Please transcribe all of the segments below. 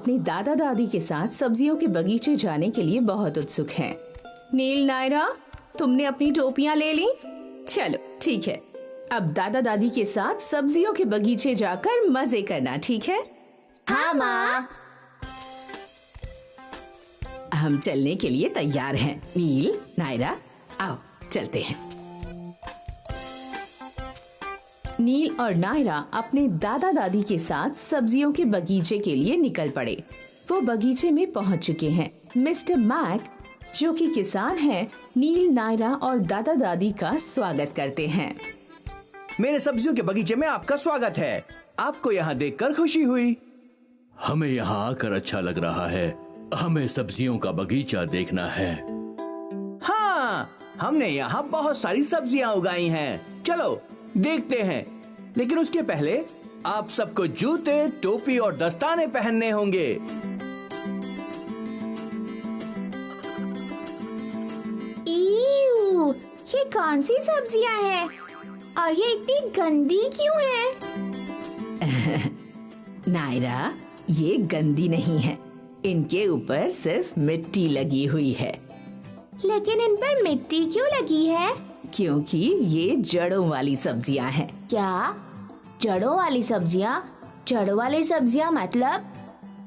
अपने दादा दादी के साथ सब्जियों के बगीचे जाने के लिए बहुत उत्सुक हैं। नील, नायरा, तुमने अपनी टोपियां ले ली? चलो ठीक है, अब दादा दादी के साथ सब्जियों के बगीचे जाकर मजे करना, ठीक है? हाँ माँ। हम चलने के लिए तैयार हैं। नील, नायरा, आओ चलते हैं। नील और नायरा अपने दादा दादी के साथ सब्जियों के बगीचे के लिए निकल पड़े। वो बगीचे में पहुंच चुके हैं। मिस्टर मैक, जो कि किसान हैं, नील, नायरा और दादा दादी का स्वागत करते हैं। मेरे सब्जियों के बगीचे में आपका स्वागत है। आपको यहाँ देखकर खुशी हुई। हमें यहाँ आकर अच्छा लग रहा है। हमें सब्जियों का बगीचा देखना है। हाँ, हमने यहाँ बहुत सारी सब्जियाँ उगाई हैं। चलो देखते हैं, लेकिन उसके पहले आप सबको जूते, टोपी और दस्ताने पहनने होंगे। ईऊ, ये कौन सी सब्जियां हैं? और ये इतनी गंदी क्यों है? नायरा, ये गंदी नहीं है, इनके ऊपर सिर्फ मिट्टी लगी हुई है। लेकिन इन पर मिट्टी क्यों लगी है? क्योंकि ये जड़ों वाली सब्जियां हैं। क्या जड़ों वाली सब्जियां? जड़ों वाली सब्जियां मतलब?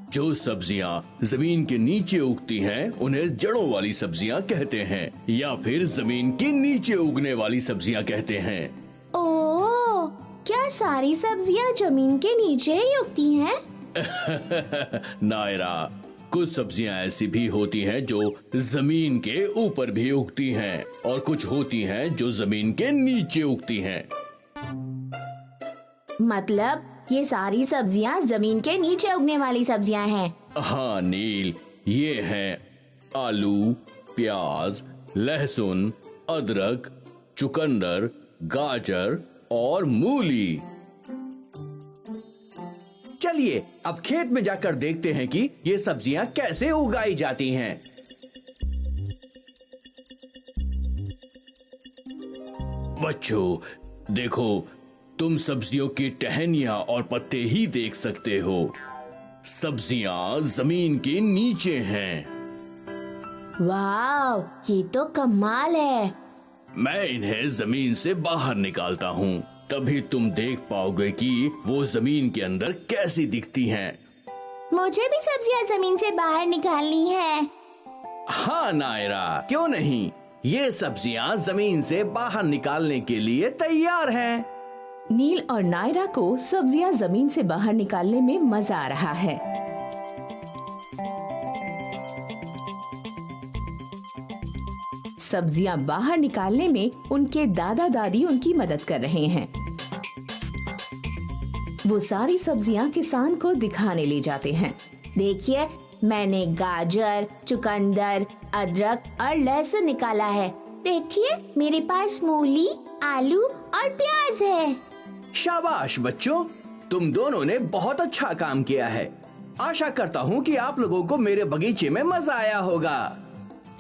जो सब्जियां जमीन के नीचे उगती हैं, उन्हें जड़ों वाली सब्जियां कहते हैं, या फिर जमीन के नीचे उगने वाली सब्जियां कहते हैं। ओह, क्या सारी सब्जियां जमीन के नीचे ही उगती हैं? नायरा, कुछ सब्जियां ऐसी भी होती हैं जो जमीन के ऊपर भी उगती हैं, और कुछ होती हैं जो जमीन के नीचे उगती हैं। मतलब ये सारी सब्जियां जमीन के नीचे उगने वाली सब्जियां हैं। हाँ नील, ये हैं आलू, प्याज, लहसुन, अदरक, चुकंदर, गाजर और मूली। चलिए अब खेत में जाकर देखते हैं कि ये सब्जियां कैसे उगाई जाती हैं। बच्चों देखो, तुम सब्जियों की टहनियां और पत्ते ही देख सकते हो। सब्जियां जमीन के नीचे हैं। वाव, ये तो कमाल है। मैं इन्हें जमीन से बाहर निकालता हूँ, तभी तुम देख पाओगे कि वो जमीन के अंदर कैसी दिखती हैं। मुझे भी सब्जियां जमीन से बाहर निकालनी है। हाँ नायरा, क्यों नहीं, ये सब्जियां जमीन से बाहर निकालने के लिए तैयार हैं। नील और नायरा को सब्जियां जमीन से बाहर निकालने में मजा आ रहा है। सब्जियां बाहर निकालने में उनके दादा दादी उनकी मदद कर रहे हैं। वो सारी सब्जियां किसान को दिखाने ले जाते हैं। देखिए, मैंने गाजर, चुकंदर, अदरक और लहसुन निकाला है। देखिए, मेरे पास मूली, आलू और प्याज है। शाबाश बच्चों, तुम दोनों ने बहुत अच्छा काम किया है। आशा करता हूँ कि आप लोगों को मेरे बगीचे में मजा आया होगा।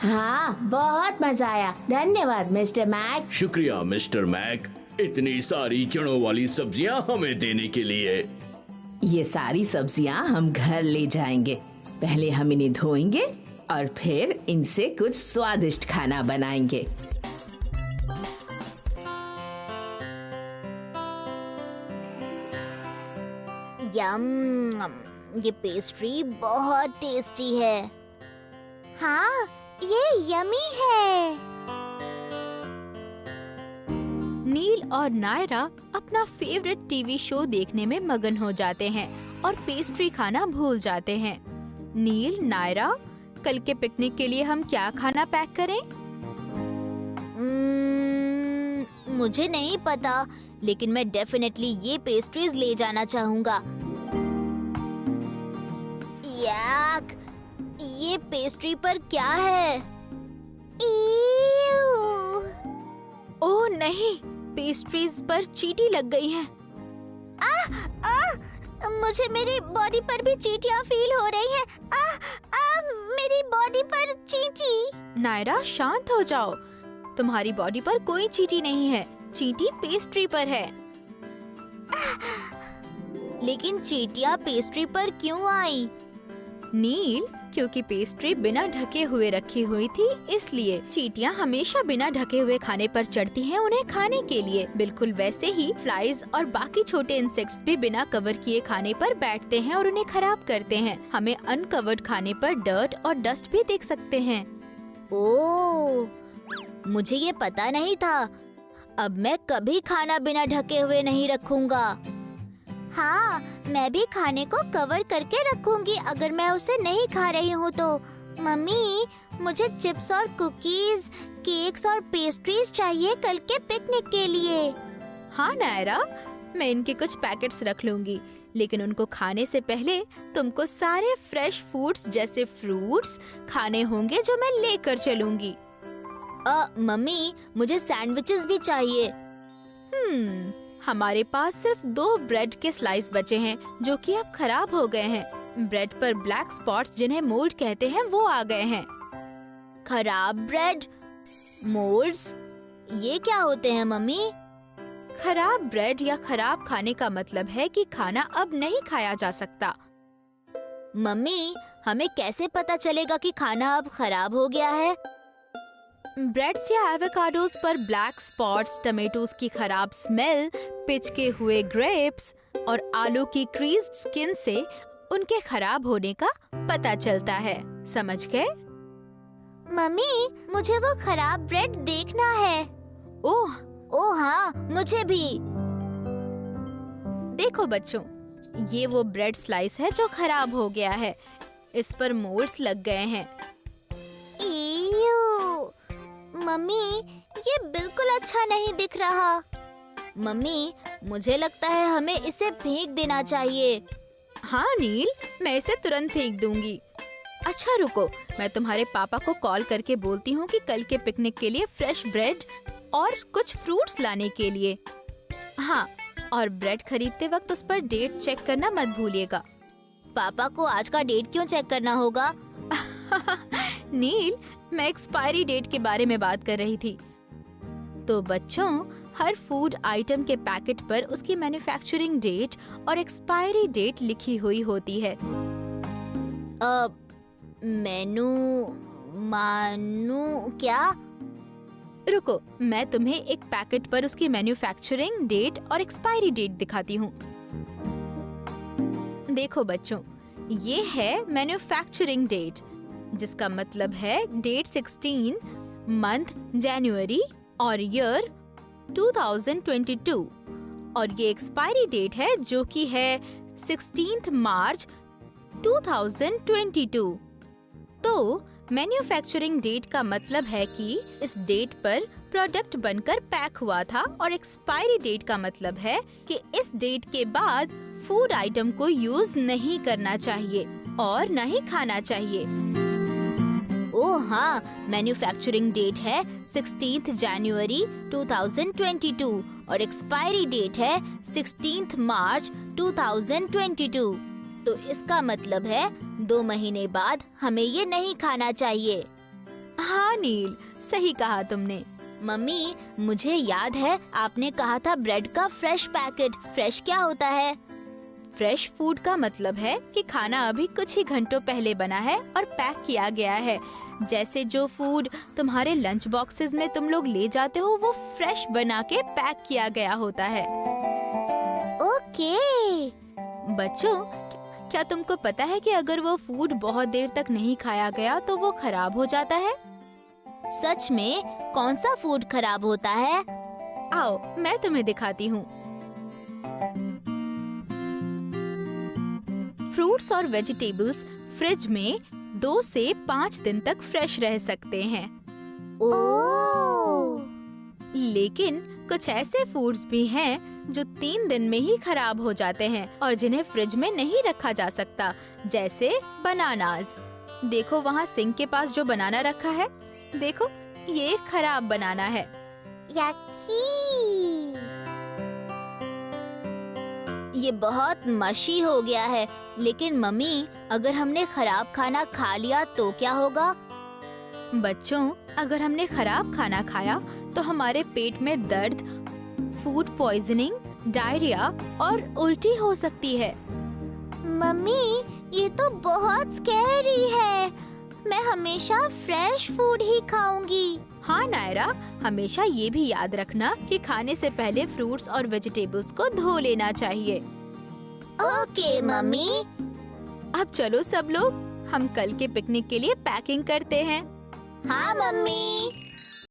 हाँ, बहुत मजा आया। धन्यवाद मिस्टर मैक। शुक्रिया मिस्टर मैक, इतनी सारी जड़ों वाली सब्जियां हमें देने के लिए। ये सारी सब्जियां हम घर ले जाएंगे। पहले हम इन्हें धोएंगे और फिर इनसे कुछ स्वादिष्ट खाना बनाएंगे। यम, ये पेस्ट्री बहुत टेस्टी है। हाँ, ये यमी है। नील और नायरा अपना फेवरेट टीवी शो देखने में मगन हो जाते हैं और पेस्ट्री खाना भूल जाते हैं। नील, नायरा, कल के पिकनिक के लिए हम क्या खाना पैक करें? मुझे नहीं पता, लेकिन मैं डेफिनेटली ये पेस्ट्रीज ले जाना चाहूँगा। याक, ये पेस्ट्री पर क्या है? ओह नहीं, पेस्ट्रीज पर चींटी लग गई है। मुझे मेरी बॉडी पर भी चींटियां फील हो रही हैं। मेरी बॉडी पर चींटी। नायरा, शांत हो जाओ। तुम्हारी बॉडी पर कोई चींटी नहीं है, चींटी पेस्ट्री पर है। लेकिन चींटियां पेस्ट्री पर क्यों आई? नील, क्योंकि पेस्ट्री बिना ढके हुए रखी हुई थी, इसलिए चींटियां हमेशा बिना ढके हुए खाने पर चढ़ती हैं उन्हें खाने के लिए। बिल्कुल वैसे ही फ्लाइज और बाकी छोटे इंसेक्ट्स भी बिना कवर किए खाने पर बैठते हैं और उन्हें खराब करते हैं। हमें अनकवर्ड खाने पर डर्ट और डस्ट भी देख सकते हैं। ओह, मुझे ये पता नहीं था। अब मैं कभी खाना बिना ढके हुए नहीं रखूंगा। हाँ, मैं भी खाने को कवर करके रखूंगी अगर मैं उसे नहीं खा रही हूँ तो। मम्मी, मुझे चिप्स और कुकीज, केक्स और पेस्ट्रीज चाहिए कल के पिकनिक के लिए। हाँ नायरा, मैं इनके कुछ पैकेट्स रख लूंगी, लेकिन उनको खाने से पहले तुमको सारे फ्रेश फूड्स जैसे फ्रूट्स खाने होंगे जो मैं लेकर चलूंगी। मम्मी, मुझे सैंडविचेस भी चाहिए। हमारे पास सिर्फ 2 ब्रेड के स्लाइस बचे हैं जो कि अब खराब हो गए हैं। ब्रेड पर ब्लैक स्पॉट्स, जिन्हें मोल्ड कहते हैं, वो आ गए हैं। खराब ब्रेड, मोल्ड्स, ये क्या होते हैं मम्मी? खराब ब्रेड या खराब खाने का मतलब है कि खाना अब नहीं खाया जा सकता। मम्मी, हमें कैसे पता चलेगा कि खाना अब खराब हो गया है? ब्रेड्स या एवोकाडोस पर ब्लैक स्पॉट्स, टमेटोस की खराब स्मेल, पिचके हुए ग्रेप्स और आलू की क्रीज्ड स्किन से उनके खराब होने का पता चलता है। समझ गए? मम्मी, मुझे वो खराब ब्रेड देखना है। ओह हाँ, मुझे भी। देखो बच्चों, ये वो ब्रेड स्लाइस है जो खराब हो गया है। इस पर मोल्ड्स लग गए हैं। मम्मी, ये बिल्कुल अच्छा नहीं दिख रहा। मम्मी, मुझे लगता है हमें इसे फेंक देना चाहिए। हाँ नील, मैं इसे तुरंत फेंक दूंगी। अच्छा रुको, मैं तुम्हारे पापा को कॉल करके बोलती हूँ कि कल के पिकनिक के लिए फ्रेश ब्रेड और कुछ फ्रूट्स लाने के लिए। हाँ, और ब्रेड खरीदते वक्त उस पर डेट चेक करना मत भूलिएगा। पापा को आज का डेट क्यों चेक करना होगा? नील, मैं एक्सपायरी डेट के बारे में बात कर रही थी। तो बच्चों, हर फूड आइटम के पैकेट पर उसकी मैन्युफैक्चरिंग डेट और एक्सपायरी डेट लिखी हुई होती है। मानू क्या? रुको, मैं तुम्हें एक पैकेट पर उसकी मैन्युफैक्चरिंग डेट और एक्सपायरी डेट दिखाती हूँ। देखो बच्चों, ये है मैन्युफैक्चरिंग डेट, जिसका मतलब है डेट 16, मंथ जनवरी और ईयर 2022, और ये एक्सपायरी डेट है जो कि है 16 मार्च 2022। तो मैन्युफैक्चरिंग डेट का मतलब है कि इस डेट पर प्रोडक्ट बनकर पैक हुआ था, और एक्सपायरी डेट का मतलब है कि इस डेट के बाद फूड आइटम को यूज नहीं करना चाहिए और न ही खाना चाहिए। ओह हाँ, मैन्युफैक्चरिंग डेट है 16 जनवरी 2022 और एक्सपायरी डेट है 16 मार्च 2022। तो इसका मतलब है 2 महीने बाद हमें ये नहीं खाना चाहिए। हाँ नील, सही कहा तुमने। मम्मी, मुझे याद है आपने कहा था ब्रेड का फ्रेश पैकेट। फ्रेश क्या होता है? फ्रेश फूड का मतलब है कि खाना अभी कुछ ही घंटों पहले बना है और पैक किया गया है। जैसे जो फूड तुम्हारे लंच बॉक्सेस में तुम लोग ले जाते हो, वो फ्रेश बना के पैक किया गया होता है। ओके। बच्चों, क्या तुमको पता है कि अगर वो फूड बहुत देर तक नहीं खाया गया तो वो खराब हो जाता है? सच में? कौन सा फूड खराब होता है? आओ, मैं तुम्हें दिखाती हूँ। फ्रूट्स और वेजिटेबल्स फ्रिज में 2 से 5 दिन तक फ्रेश रह सकते हैं। ओह! लेकिन कुछ ऐसे फूड्स भी हैं जो 3 दिन में ही खराब हो जाते हैं और जिन्हें फ्रिज में नहीं रखा जा सकता, जैसे बनानास। देखो वहाँ सिंक के पास जो बनाना रखा है, देखो ये एक खराब बनाना है। ये बहुत मशी हो गया है। लेकिन मम्मी, अगर हमने खराब खाना खा लिया तो क्या होगा? बच्चों, अगर हमने खराब खाना खाया तो हमारे पेट में दर्द, फूड पॉइजनिंग, डायरिया और उल्टी हो सकती है। मम्मी, ये तो बहुत स्कैरी है। मैं हमेशा फ्रेश फूड ही खाऊंगी। हाँ नायरा, हमेशा ये भी याद रखना कि खाने से पहले फ्रूट्स और वेजिटेबल्स को धो लेना चाहिए। Okay mummy. अब चलो सब लोग, हम कल के पिकनिक के लिए पैकिंग करते हैं। हाँ मम्मी।